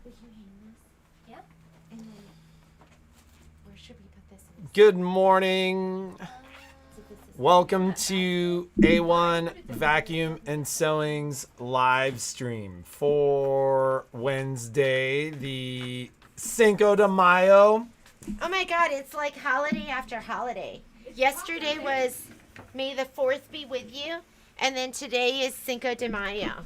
We can hang this. Yep. And then, where should we put this? Good morning. Welcome to A1 Vacuum and Sewing's live stream for Wednesday, the Cinco de Mayo. Oh my God, it's like holiday after holiday. Yesterday was May the 4th be with you, and then today is Cinco de Mayo.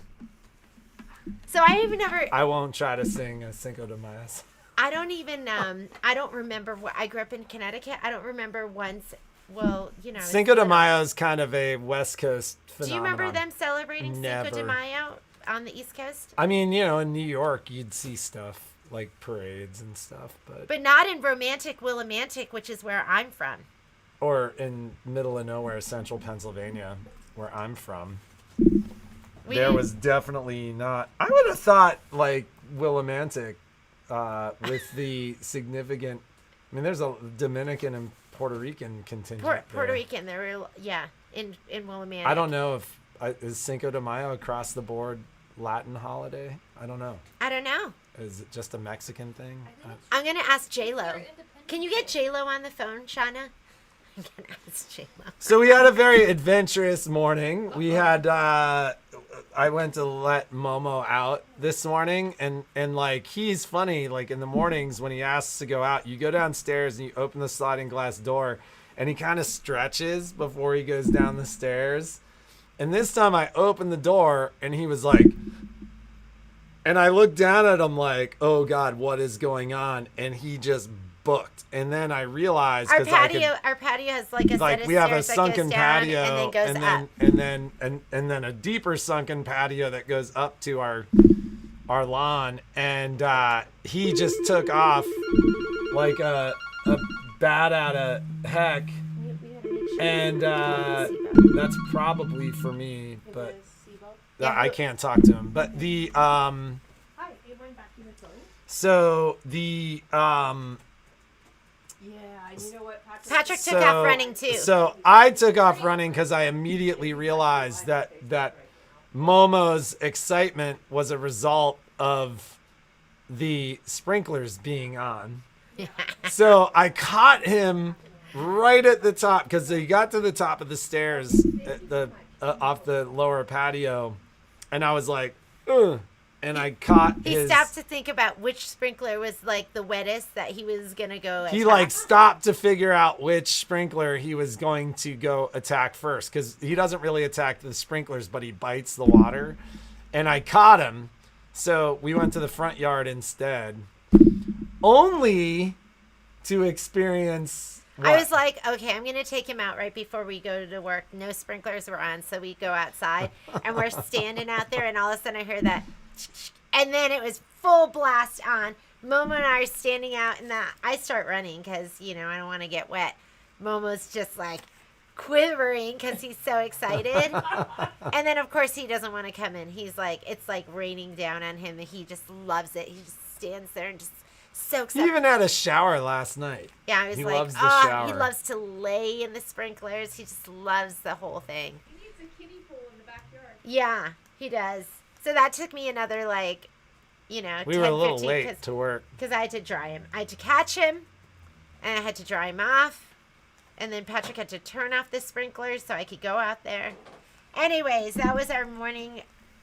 So I won't try to sing a Cinco de Mayo. I don't remember I grew up in Connecticut. I don't remember once, Cinco de Mayo is kind of a West Coast phenomenon. Do you remember them celebrating Never. Cinco de Mayo on the East Coast? I mean, in New York, you'd see stuff like parades and stuff, but not in romantic Willimantic, which is where I'm from. Or in middle of nowhere, central Pennsylvania, where I'm from. There was definitely not. I would have thought like Willimantic, with the significant. I mean, there's a Dominican and Puerto Rican contingent. Puerto Rican, there were in Willimantic. I don't know if is Cinco de Mayo across the board Latin holiday. I don't know. Is it just a Mexican thing? I'm gonna ask J-Lo. Can you get J-Lo on the phone, Shauna? I'm gonna ask J-Lo. So we had a very adventurous morning. We had. I went to let Momo out this morning, and like he's funny. Like in the mornings when he asks to go out, you go downstairs and you open the sliding glass door, and he kind of stretches before he goes down the stairs. And this time I opened the door, and he was like, and I looked down at him like, oh God, what is going on? And he just booked. And then I realized our patio has like a set of we have a stairs that sunken goes down patio and then goes up. and then a deeper sunken patio that goes up to our lawn. And he just took off like a bat out of heck. And that's probably for me, but I can't talk to him. But the so the you know what, Patrick took off running too. So I took off running because I immediately realized that Momo's excitement was a result of the sprinklers being on. So I caught him right at the top because he got to the top of the stairs off the lower patio, and I was like, ugh. And I caught He stopped to think about which sprinkler was like the wettest that he was going to go attack. He like stopped to figure out which sprinkler he was going to go attack first, because he doesn't really attack the sprinklers, but he bites the water. And I caught him. So we went to the front yard instead, only to experience what? I was like, okay, I'm going to take him out right before we go to work. No sprinklers were on, so we go outside. And we're standing out there, and all of a sudden I hear that. And then it was full blast on. Momo and I are standing out, and I start running because, I don't want to get wet. Momo's just like quivering because he's so excited. And then, of course, he doesn't want to come in. He's like, it's like raining down on him, and he just loves it. He just stands there and just so excited. He even had a shower last night. Yeah, I was loves the shower. He loves to lay in the sprinklers. He just loves the whole thing. He needs a kiddie pool in the backyard. Yeah, he does. So that took me another, we 10, were a little 15, late to work. Because I had to dry him. I had to catch him, and I had to dry him off. And then Patrick had to turn off the sprinklers so I could go out there. Anyways, that was our morning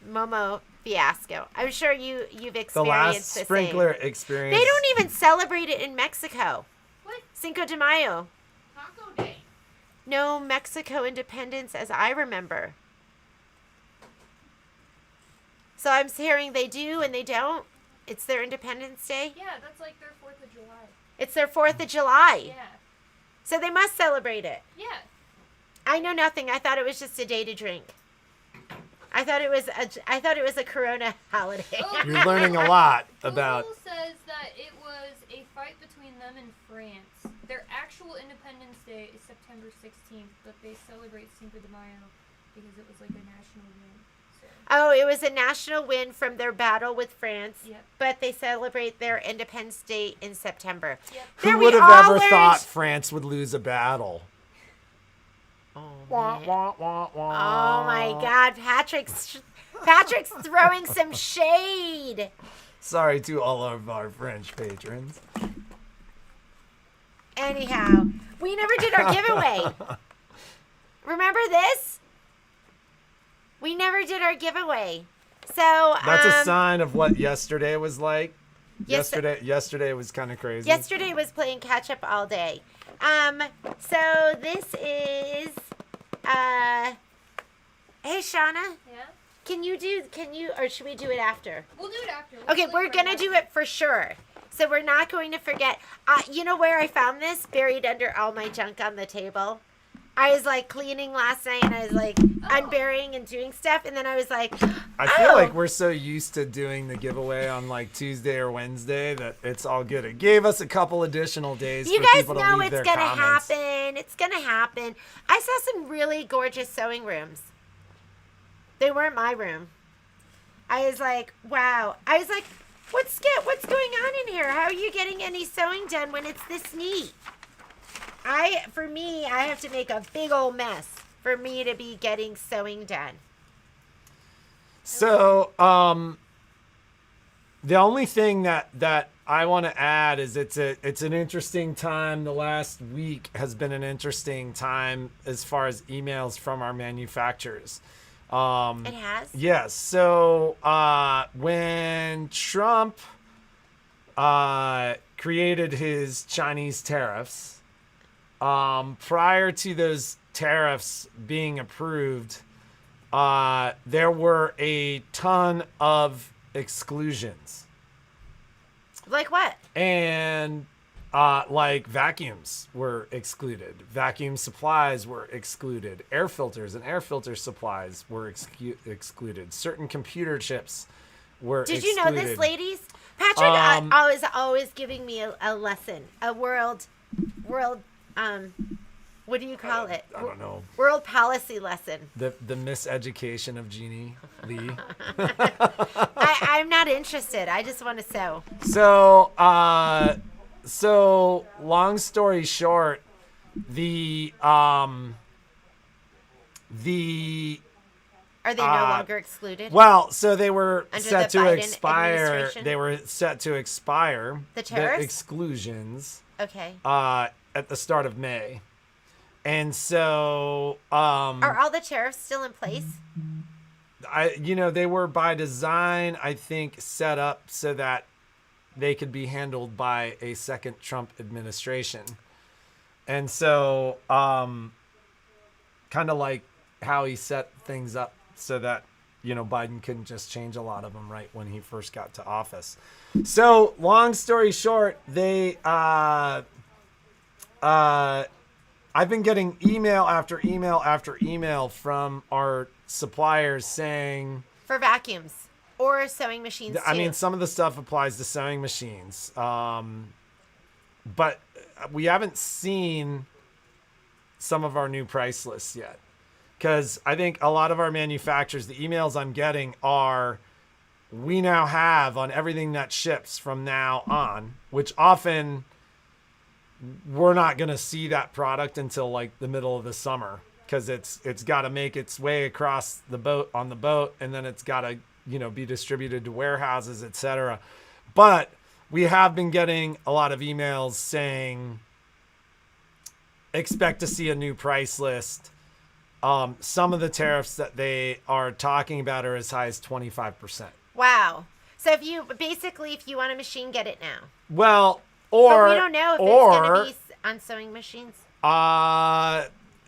Momo fiasco. I'm sure you've experienced the last the sprinkler same. experience. They don't even celebrate it in Mexico. What? Cinco de Mayo. Taco Day. No Mexico independence as I remember. So I'm hearing they do and they don't. It's their Independence Day. Yeah, that's like their 4th of July. It's their 4th of July. Yeah. So they must celebrate it. Yeah. I know nothing. I thought it was just a day to drink. I thought it was a Corona holiday. Oh, You're learning a lot about. Google says that it was a fight between them and France. Their actual Independence Day is September 16th, but they celebrate Cinco de Mayo because it was like a national win. So. Oh, it was a national win from their battle with France. Yep. But they celebrate their Independence Day in September. Yep. Who would have ever thought France would lose a battle? Wah, wah, wah, wah. Oh my God, Patrick's throwing some shade. Sorry to all of our French patrons. Anyhow, we never did our giveaway. Remember this? We never did our giveaway. So That's a sign of what yesterday was like. Yes, Yesterday was kind of crazy. yesterday was playing catch up all day. So this is hey Shauna, Yeah? can you or should we do it after? We'll do it after. Okay, we're gonna do it for sure. So we're not going to forget. You know where I found this? Buried under all my junk on the table. I was like cleaning last night and I was like unburying and doing stuff. And then I was like, I feel like we're so used to doing the giveaway on like Tuesday or Wednesday that it's all good. It gave us a couple additional days you for guys people to know leave it's their going to comments. happen. It's going to happen. I saw some really gorgeous sewing rooms. They weren't my room. I was like, wow. I was like, what's going on in here? How are you getting any sewing done when it's this neat? For me, I have to make a big old mess for me to be getting sewing done. So, the only thing that I want to add is it's an interesting time. The last week has been an interesting time as far as emails from our manufacturers. It has? Yes. So when Trump created his Chinese tariffs, prior to those tariffs being approved, there were a ton of exclusions. Like what? And like vacuums were excluded. Vacuum supplies were excluded. Air filters and air filter supplies were excluded. Certain computer chips were Did excluded. you know this, ladies? Patrick was always giving me a lesson, a world, what do you call it? I don't know. World policy lesson. The miseducation of Jeannie Lee. I'm not interested. I just want to sew. So long story short, the Are they no longer excluded? well, so they were Under set the to Biden expire. administration? They were set to expire. The tariffs? Exclusions. Okay. At the start of May. And so Are all the tariffs still in place? they were by design, I think, set up so that they could be handled by a second Trump administration. And so kind of like how he set things up so that Biden couldn't just change a lot of them right when he first got to office. So long story short, I've been getting email after email after email from our suppliers saying, For vacuums or sewing machines too. I mean, some of the stuff applies to sewing machines, but we haven't seen some of our new price lists yet. Because I think a lot of our manufacturers, the emails I'm getting are, we now have on everything that ships from now on, which often we're not going to see that product until like the middle of the summer, because it's got to make its way across the boat on the boat, and then it's got to be distributed to warehouses, etc. But we have been getting a lot of emails saying expect to see a new price list. Some of the tariffs that they are talking about are as high as 25%. Wow. So if you want a machine, get it now. Well, But we don't know if it's going to be on sewing machines.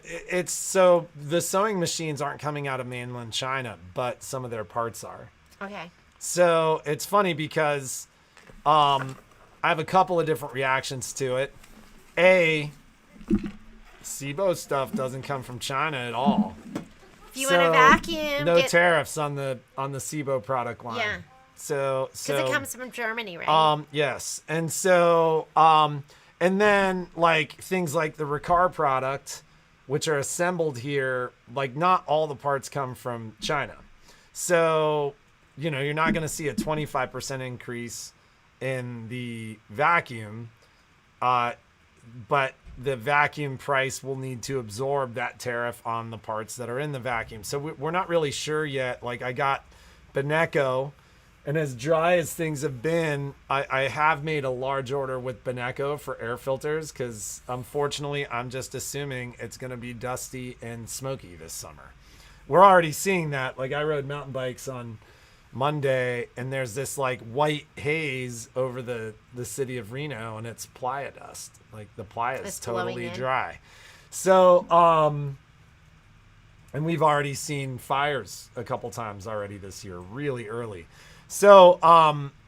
It's so the sewing machines aren't coming out of mainland China, but some of their parts are. Okay. So it's funny because I have a couple of different reactions to it. SIBO stuff doesn't come from China at all. If you want a vacuum, no tariffs on the SIBO product line. Yeah. So because it comes from Germany, right? Yes. And so and then like things like the Ricard product, which are assembled here, like not all the parts come from China. So, you're not going to see a 25% increase in the vacuum, but the vacuum price will need to absorb that tariff on the parts that are in the vacuum. So we're not really sure yet. Like I got Beneco And as dry as things have been, I have made a large order with Beneco for air filters because unfortunately I'm just assuming it's going to be dusty and smoky this summer. We're already seeing that. Like I rode mountain bikes on Monday and there's this like white haze over the city of Reno and it's playa dust. Like the playa is totally dry. So, and we've already seen fires a couple times already this year, really early. So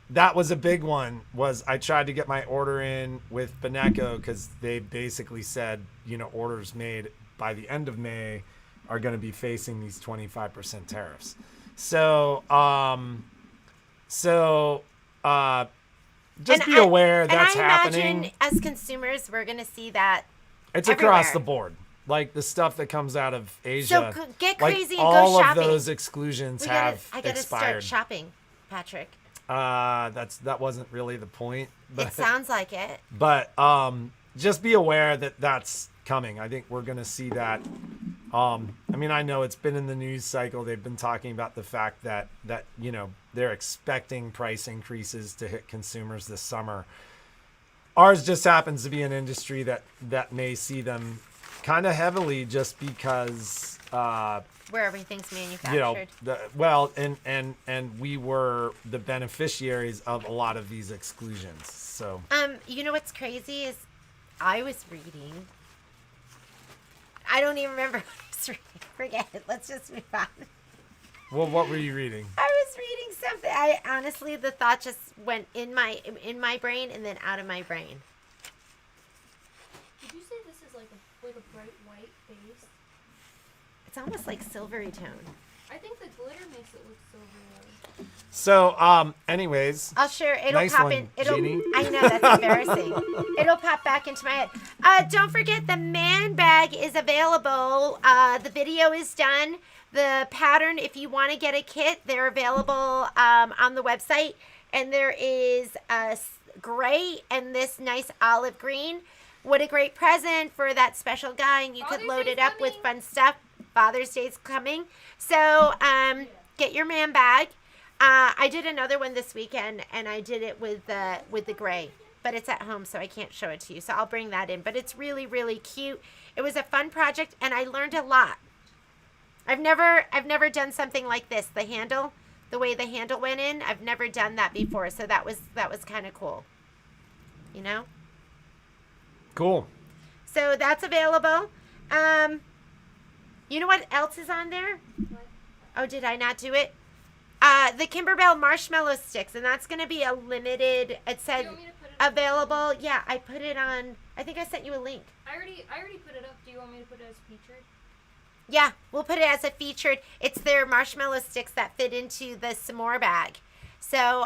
that was a big one. Was I tried to get my order in with Beneco because they basically said, orders made by the end of May are going to be facing these 25% tariffs. So just be aware that's happening. And I imagine as consumers, we're going to see that. It's everywhere. Across the board. Like the stuff that comes out of Asia. So get crazy and all go shopping. All of those exclusions have expired. I gotta start shopping, Patrick. That wasn't really the point. But, it sounds like it. But just be aware that that's coming. I think we're gonna see that. I mean, I know it's been in the news cycle. They've been talking about the fact that they're expecting price increases to hit consumers this summer. Ours just happens to be an industry that may see them kind of heavily just because where everything's manufactured. And we were the beneficiaries of a lot of these exclusions. So what's crazy is I was reading. I don't even remember what I was reading. Forget it. Let's just move on. Well, what were you reading? I was reading something. I honestly, the thought just went in my brain and then out of my brain. Did you say this is like a bright white base? It's almost like silvery tone. I think the glitter makes it look silvery. So, anyways, I'll share. It'll nice pop one, in. It'll. Jeannie. I know that's embarrassing. It'll pop back into my head. Don't forget the man bag is available. The video is done. The pattern, if you want to get a kit, they're available on the website. And there is a gray and this nice olive green. What a great present for that special guy, and you could load it up with fun stuff. Father's Day's coming. So get your man bag. I did another one this weekend, and I did it with the gray, but it's at home, so I can't show it to you. So I'll bring that in. But it's really, really cute. It was a fun project, and I learned a lot. I've never done something like this. The way the handle went in, I've never done that before. So that was kind of cool. Cool. So that's available. You know what else is on there? What? Oh, did I not do it? The Kimberbell marshmallow sticks, and that's going to be a limited. It said available. Yeah, I put it on. I think I sent you a link. I already put it up. Do you want me to put it as featured? Yeah, we'll put it as a featured. It's their marshmallow sticks that fit into the s'more bag. So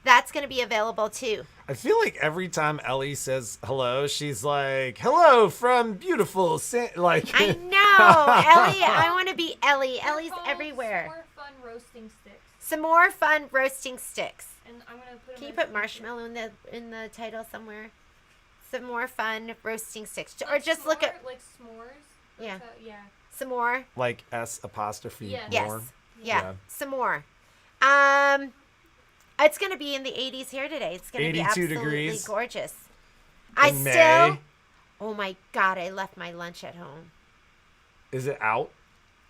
that's going to be available too. I feel like every time Ellie says hello, she's like, "Hello from beautiful like." I know, Ellie. I want to be Ellie. Ellie's everywhere. S'more fun roasting sticks. Some more fun roasting sticks. And I'm gonna put. Can you put marshmallow in the title somewhere? Some more fun roasting sticks, or just look at like s'mores. Yeah. Yeah. Some more. Like S''. Yes. More. Yes. Yeah. Some more. It's going to be in the 80s here today. It's going to be absolutely degrees gorgeous. in May. Oh my God, I left my lunch at home. Is it out?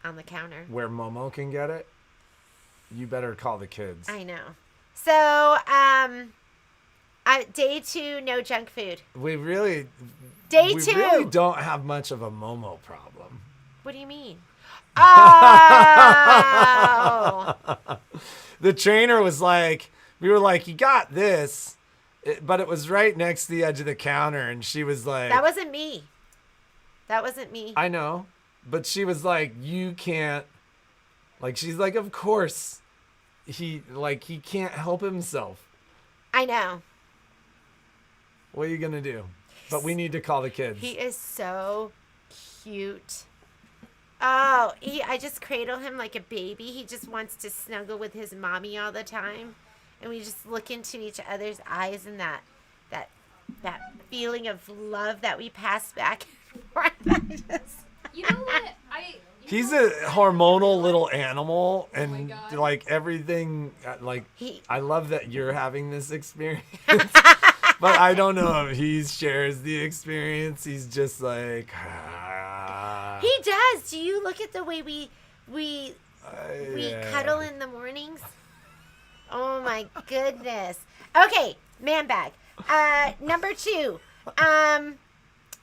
On the counter. Where Momo can get it? You better call the kids. I know. So, day 2, no junk food. We really don't have much of a Momo problem. What do you mean? Oh! The trainer was like, we were like, you got this. But it was right next to the edge of the counter. And she was like. That wasn't me. I know. But she was like, you can't. Like, she's like, of course. He can't help himself. I know. What are you going to do? But we need to call the kids. He is so cute. Oh, I just cradle him like a baby. He just wants to snuggle with his mommy all the time. And we just look into each other's eyes and that feeling of love that we pass back and forth. You know what? He's a hormonal little animal, Oh my and God. like everything, like He- I love that you're having this experience, but I don't know if he shares the experience. He's just like, He does. Do you look at the way we yeah. cuddle in the mornings? Oh my goodness. Okay, man bag. Number 2.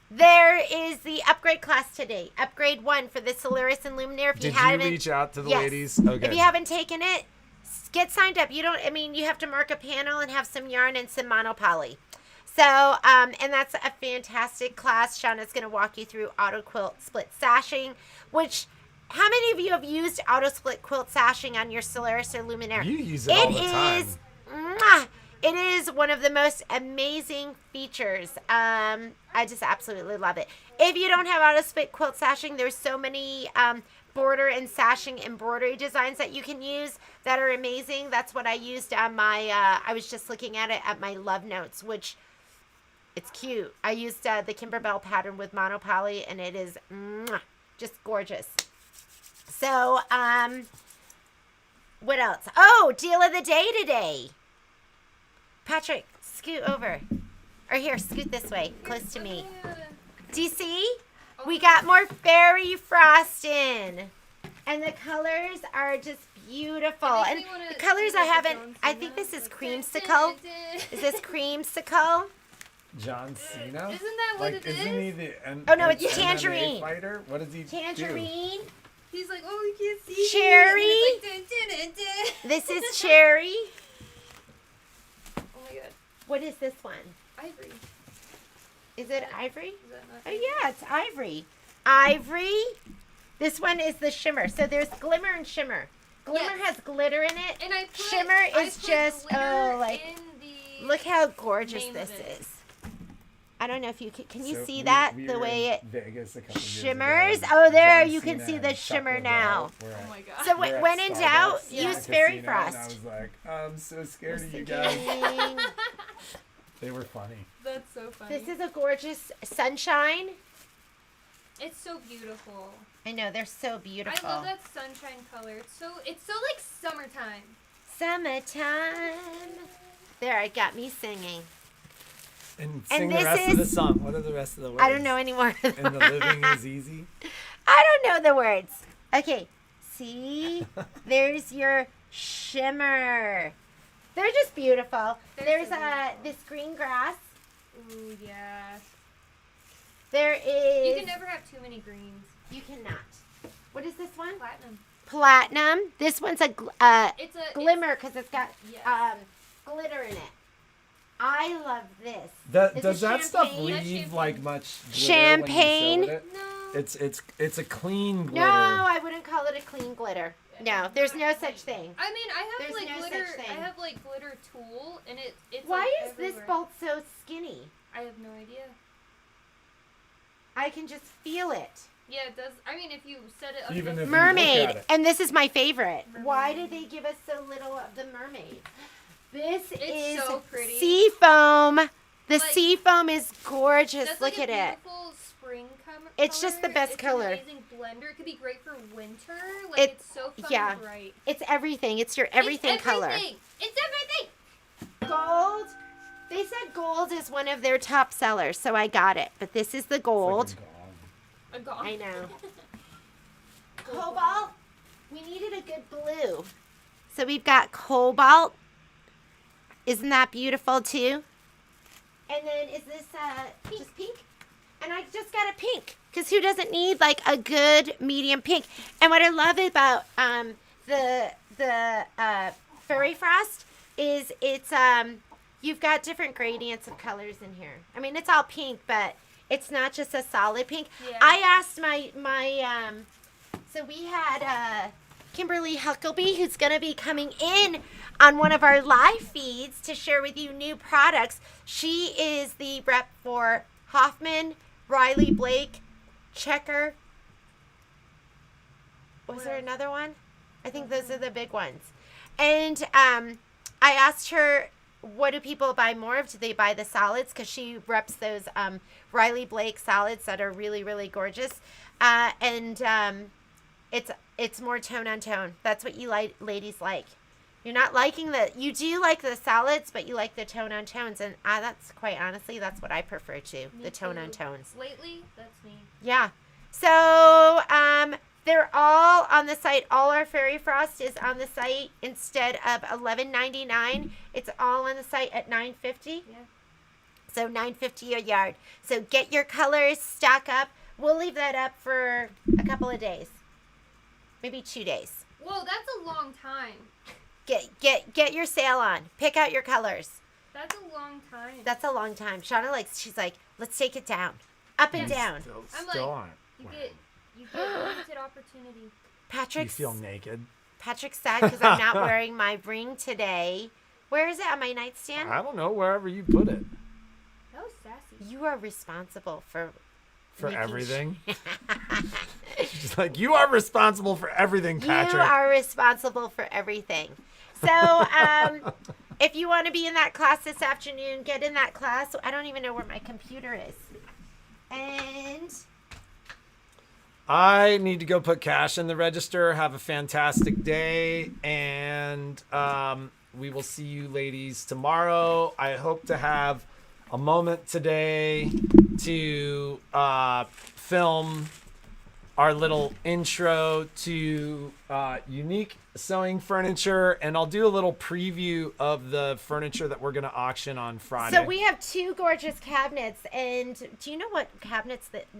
There is the upgrade class today. Upgrade 1 for the Solaris and Luminaire. If Did you haven't, reach out to the yes. ladies? Okay. If you haven't taken it, get signed up. You don't. I mean, you have to mark a panel and have some yarn and some monopoly. So, and that's a fantastic class. Shauna's going to walk you through auto quilt split sashing, which, how many of you have used auto split quilt sashing on your Solaris or Luminaire? You use it all the time. It is one of the most amazing features. I just absolutely love it. If you don't have auto split quilt sashing, there's so many border and sashing embroidery designs that you can use that are amazing. That's what I used on my, I was just looking at it at my Love Notes, which it's cute. I used the Kimberbell pattern with monopoly, and it is just gorgeous. So, what else? Oh, deal of the day today. Patrick, scoot over. Or here, scoot this way, close to me. Do you see? We got more fairy frost in. And the colors are just beautiful. And the colors I haven't, I think this is creamsicle. Is this creamsicle? John Cena? Isn't that what it Isn't is? he the Oh, no, it's MMA tangerine. fighter? What does he do? Tangerine. He's like, oh, you can't see me. Cherry. And it's like, dun, dun, dun, dun. This is cherry. Oh my God. What is this one? Ivory. Is it ivory? Is that not? Oh, yeah, it's ivory. Ivory. This one is the shimmer. So there's glimmer and shimmer. Glimmer Yes. has glitter in it. And I put, Shimmer I is put just, glitter oh, like, in the Look how gorgeous name this of it. is. I don't know if you can you So see we- that? we the were way in it Vegas a couple years ago, shimmers. and Oh, there John you can Cena see the and shimmer Chuck now. Liddell were Oh at- my God. So we're at when in doubt, Starbucks Yeah. in use the fairy casino, and I frost. was like, I'm so scared of you guys. Sticking. They were funny. That's so funny. This is a gorgeous sunshine. It's so beautiful. I know they're so beautiful. I love that sunshine color. It's so like summertime. Summertime. There, it got me singing. And And sing the this rest of the is- song. What are the rest of the words? I don't know anymore. And the living is easy. I don't know the words. Okay. See? There's your shimmer. They're just beautiful. They're There's so beautiful. this green grass. Ooh, yeah. There is. You can never have too many greens. You cannot. What is this one? Platinum. Platinum. This one's a It's a glimmer because it's got Yes. glitter in it. I love this. Is Does it that stuff champagne? That's leave champagne. like much glitter Champagne? When you sew it? No. It's a clean glitter. No, I wouldn't call it a clean glitter. No, there's no such thing. I mean, I have There's like no glitter. such I thing. have like glitter tulle, and it's. Why like, is this everywhere. bolt so skinny? I have no idea. I can just feel it. Yeah, it does. I mean, if you set it up. Even against- if you look Mermaid, at it. and this is my favorite. Mermaid. Why did they give us so little of the mermaid? This It's is so pretty. sea foam. The Like- sea foam is gorgeous. That's Look like at a it. beautiful spring It's just the best It's color. An amazing blender. It could be great for winter. Like It- it's so fun yeah. and bright. It's everything. It's your everything It's color. everything. It's everything. Gold. They said gold is one of their top sellers, so I got it. But this is the It's like gold. a gong. I know. Cobalt. We needed a good blue. So we've got cobalt. Isn't that beautiful too? And then is this just pink? And I just got a pink because who doesn't need like a good medium pink? And what I love about the fairy frost is it's you've got different gradients of colors in here. I mean it's all pink, but it's not just a solid pink. Yeah. I asked my so we had Kimberly Huckleby, who's going to be coming in on one of our live feeds to share with you new products. She is the rep for Hoffman, Riley Blake, Checker. Was there another one? I think those are the big ones. And I asked her, what do people buy more of? Do they buy the solids? Because she reps those It's more tone on tone. That's what you ladies like. You're not liking you do like the solids, but you like the tone on tones, and that's quite honestly, that's what I prefer too. Me The tone too. on tones. Lately, that's me. Yeah. So, they're all on the site. All our fairy frost is on the site instead of $11.99. It's all on the site at $9.50. Yeah. So $9.50 a yard. So get your colors, stock up. We'll leave that up for a couple of days, maybe 2 days. Whoa, that's a long time. Get your sale on. Pick out your colors. That's a long time. That's a long time. Shauna she's like, let's take it down, up and down. I'm Still like, on. you get limited opportunity. You feel naked? Patrick's sad because I'm not wearing my ring today. Where is it? On my nightstand? I don't know. Wherever you put it. That was sassy. You are responsible for making everything. She's like, you are responsible for everything, Patrick. You are responsible for everything. So, if you want to be in that class this afternoon, get in that class. I don't even know where my computer is. And I need to go put cash in the register. Have a fantastic day. And we will see you ladies tomorrow. I hope to have a moment today to film our little intro to unique sewing furniture, and I'll do a little preview of the furniture that we're going to auction on Friday. so we have 2 gorgeous cabinets, and do you know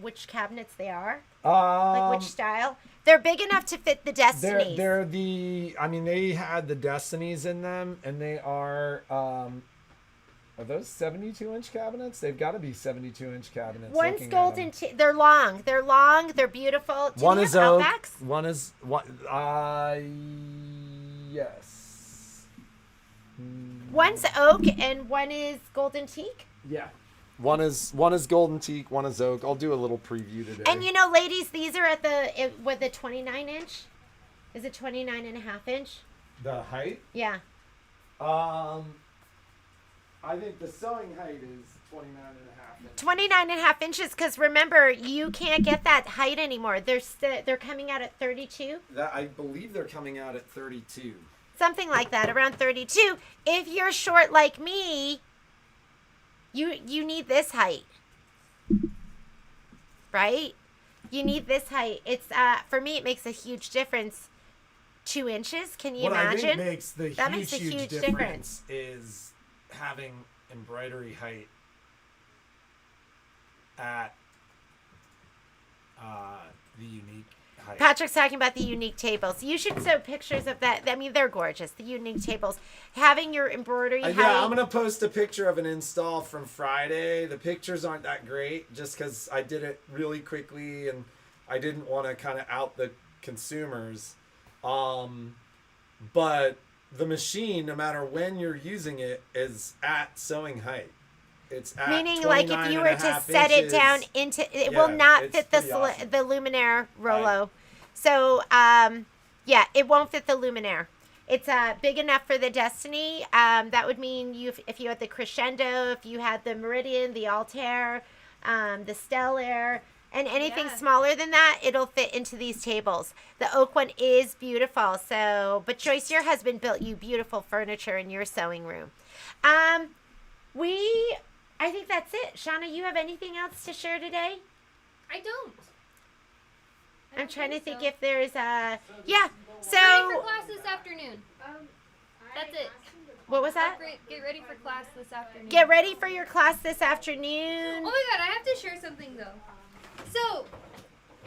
which cabinets they are? Like which style? They're big enough to fit the Destinies. They're they had the Destinies in them, and they are those 72-inch cabinets? They've got to be 72-inch cabinets. One's golden. They're long. They're beautiful. Do One they is have oak. Outbacks? One is yes. One's oak and one is golden teak. Yeah. One is golden teak. One is oak. I'll do a little preview today. And ladies, these are at the 29-inch. Is it 29 and a half inch? the height. Yeah. I think the sewing height is 29.5 inches. 29.5 inches, because remember, you can't get that height anymore. They're coming out at 32. I believe they're coming out at 32. Something like that, around 32. If you're short like me, you need this height. Right? You need this height. It's for me it makes a huge difference. 2 inches, can you imagine? What I think makes the That makes a huge difference. is having embroidery height at the unique height. Patrick's talking about the unique tables. You should show pictures of that. I mean, they're gorgeous. The unique tables. Having your embroidery height. Yeah, I'm going to post a picture of an install from Friday. The pictures aren't that great just because I did it really quickly and I didn't want to kind of out the consumers. But the machine, no matter when you're using it, is at sewing height. It's at meaning like if you were to set inches. it down into it will not fit the awesome. the luminaire Rollo. So yeah, it won't fit the luminaire. It's big enough for the Destiny. That would mean if you had the Crescendo, if you had the Meridian, the Altair, the Stellar, and anything smaller than that, it'll fit into these tables. The oak one is beautiful. So, but Joyce, your husband built you beautiful furniture in your sewing room. I think that's it. Shauna, you have anything else to share today? I don't. I'm trying to think so. if there's Ready for So, class this afternoon. That's it. what was that? Get ready for class this afternoon. Get ready for your class this Oh afternoon. my god, I have to share something though. So,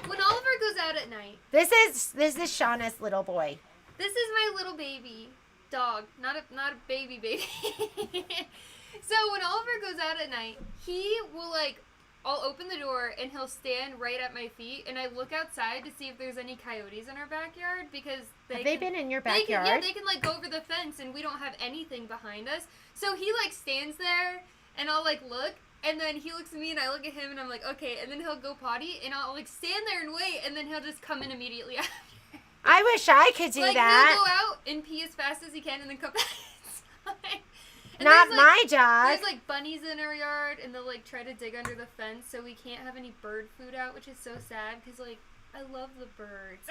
when Oliver goes out at night, This is Shauna's little boy. this is my little baby dog, not a baby. So when Oliver goes out at night, he will I'll open the door and he'll stand right at my feet, and I look outside to see if there's any coyotes in our backyard because Have they been in your They backyard? can go over the fence and we don't have anything behind us. So he stands there and I'll look, and then he looks at me and I look at him and I'm like, okay, and then he'll go potty and I'll stand there and wait, and then he'll just come in immediately after. I wish I could do that. He'll go out and pee as fast as he can and then come back inside. And Not there's, my dog. There's bunnies in our yard, and they'll try to dig under the fence, so we can't have any bird food out, which is so sad because I love the birds.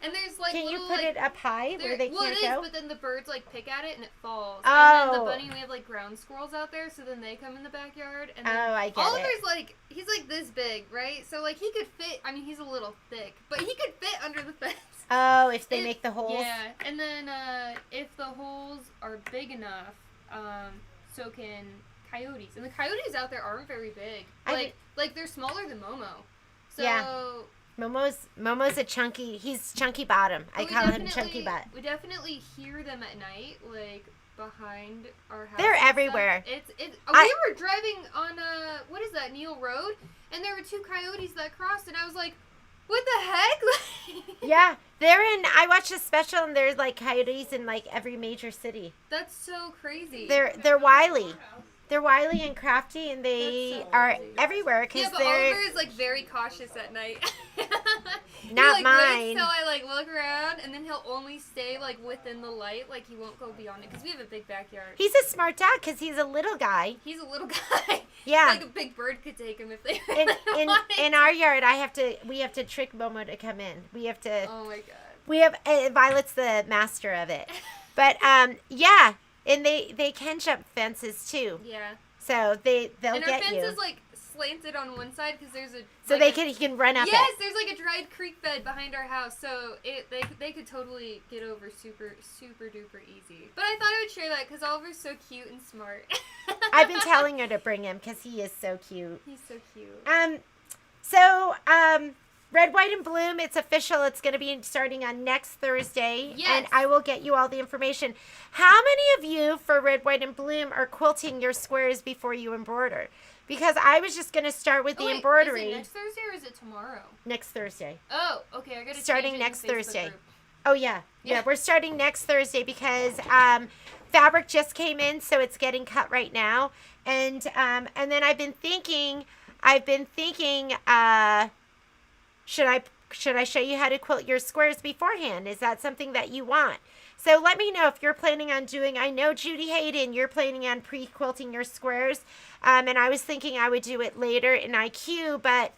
And there's like Can you little, put like, it up high where they well, can't it is, go? but then the birds like pick at it and it falls. Oh. And then the bunny, we have like ground squirrels out there, so then they come in the backyard. And then I get Oliver's it. like, he's like this big, right? So like he could fit. I mean, he's a little thick, but he could fit under the fence. Oh, if they make the holes. Yeah, and then if the holes are big enough, so can coyotes. And the coyotes out there aren't very big. Like they're smaller than Momo. So Yeah. Momo's a chunky. He's chunky bottom. I call him chunky butt. We definitely hear them at night, like behind our house. They're and everywhere. Stuff. We were driving on what is that, Neil Road, and there were 2 coyotes that crossed, and I was like, what the heck? Yeah, they're in. I watched a special, and there's like coyotes in like every major city. That's so crazy. They're wily. They're wily and crafty, and they That's so are crazy. everywhere because Yeah, but they're Oliver is like very cautious at night. Not he, like, mine. Waits till I like look around, and then he'll only stay like within the light. Like he won't go beyond it because we have a big backyard. He's a smart dog because he's a little guy. He's a little guy. Yeah. Like a big bird could take him if they. In our yard, we have to trick Momo to come in. We have to. Oh my god. We have Violet's the master of it, but yeah, and they can jump fences too. Yeah. So they'll and our get fence you. is like slanted on one side because there's a. So like he can run up Yes, it. there's like a dried creek bed behind our house, so they could totally get over super duper easy. But I thought I would share that because Oliver's so cute and smart. I've been telling her to bring him because he is so cute. He's so cute. Red, White, and Bloom, it's official. It's going to be starting on next Thursday. Yes. And I will get you all the information. How many of you for Red, White, and Bloom are quilting your squares before you embroider? Because I was just going to start with the embroidery. Is it next Thursday or is it tomorrow? Next Thursday. Oh, okay. I got to Starting change it in next the Facebook Thursday. group. Oh, yeah. Yeah, we're starting next Thursday because fabric just came in, so it's getting cut right now. And then I've been thinking, should I show you how to quilt your squares beforehand? Is that something that you want? So let me know if you're planning on doing, I know Judy Hayden, you're planning on pre-quilting your squares. And I was thinking I would do it later in IQ, but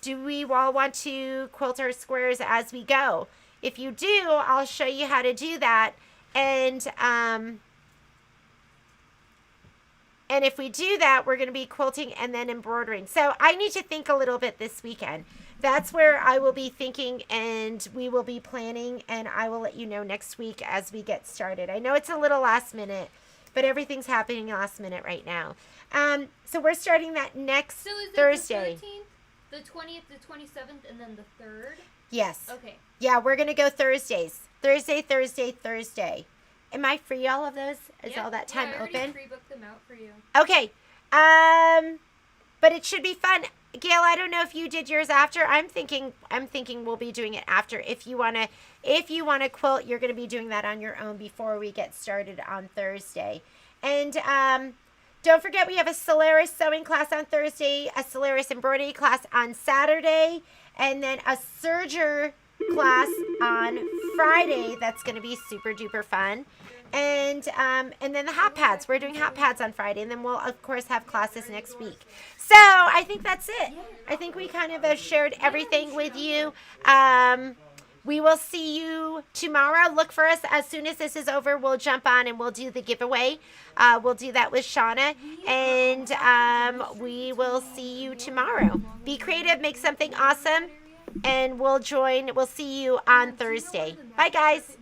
do we all want to quilt our squares as we go? If you do, I'll show you how to do that. And if we do that, we're going to be quilting and then embroidering. So I need to think a little bit this weekend. That's where I will be thinking, and we will be planning, and I will let you know next week as we get started. I know it's a little last minute, but everything's happening last minute right now. So we're starting that next So is it Thursday. the 13th, the 20th, the 27th, and then the 3rd? Yes. Okay. Yeah, we're going to go Thursdays. Thursday. Am I free all of those? Is all that time I already open? pre-booked them out for you. Okay. But it should be fun. Gail, I don't know if you did yours after. I'm thinking we'll be doing it after. If you wanna quilt, you're gonna be doing that on your own before we get started on Thursday. And don't forget we have a Solaris sewing class on Thursday, a Solaris embroidery class on Saturday, and then a serger class on Friday. That's gonna be super duper fun. And then the hot pads. We're doing hot pads on Friday, and then we'll of course have classes next week. So I think that's it. I think we kind of have shared everything with you. We will see you tomorrow. Look for us as soon as this is over. We'll jump on and we'll do the giveaway. We'll do that with Shauna, and we will see you tomorrow. Be creative, make something awesome, and we'll see you on Thursday. Bye, guys.